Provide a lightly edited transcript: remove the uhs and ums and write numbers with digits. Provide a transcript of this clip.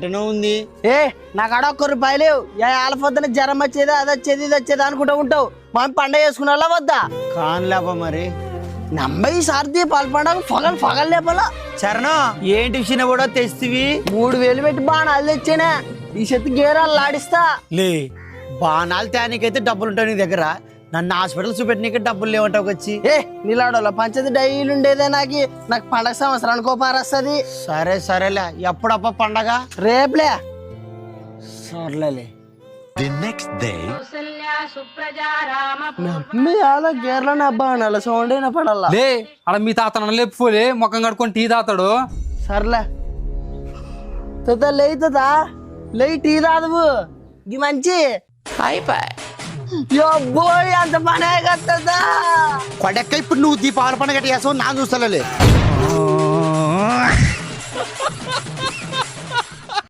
ఎటనో ఉంది. నాకు ఆడ ₹1 లేవు. ఆలపోద్దున జ్వరం వచ్చేది అది వచ్చేది ఇది వచ్చేది అనుకుంటూ ఉంటావు. మనం పండగ చేసుకున్నా వద్దా కాన్లేపా మరి నమ్మ ఈసారి దీపాల పండుగ పగలు లేపలా. చరణం ఏంటి విషయం కూడా తెస్తివి? 3000 పెట్టి బాణాలు తెచ్చానే. ఈ చెత్త గేరాలు ఆడిస్తా. లే బాణాలు తేనికైతే డబ్బులు ఉంటాయి నీ దగ్గర. నన్ను హాస్పిటల్ చూపెట్టినీకే డబ్బులు లేవంటావు వచ్చి. నీలాడోళ్ళ పంచది డైలీ ఉండేదే. నాకు పండగ సంవత్సరానికి వస్తుంది. సరే సరేలే. ఎప్పుడప్ప పండగ? రేపులే. సర్లేలే. The next day, గేర్లో బాణాల సౌండ్ అయినా పడాలా. లే అలా మీ తాత లేపుకోలే ముఖం కడుకొని టీ తాతాడు. సర్లే లేదా లే టీ తాదవు ఇది మంచి అయిపోయి అంత పనే కట్టదా కొడెక్క ఇప్పుడు నువ్వు దీపావళి పండుగ చేసావు నా చూస్తలే.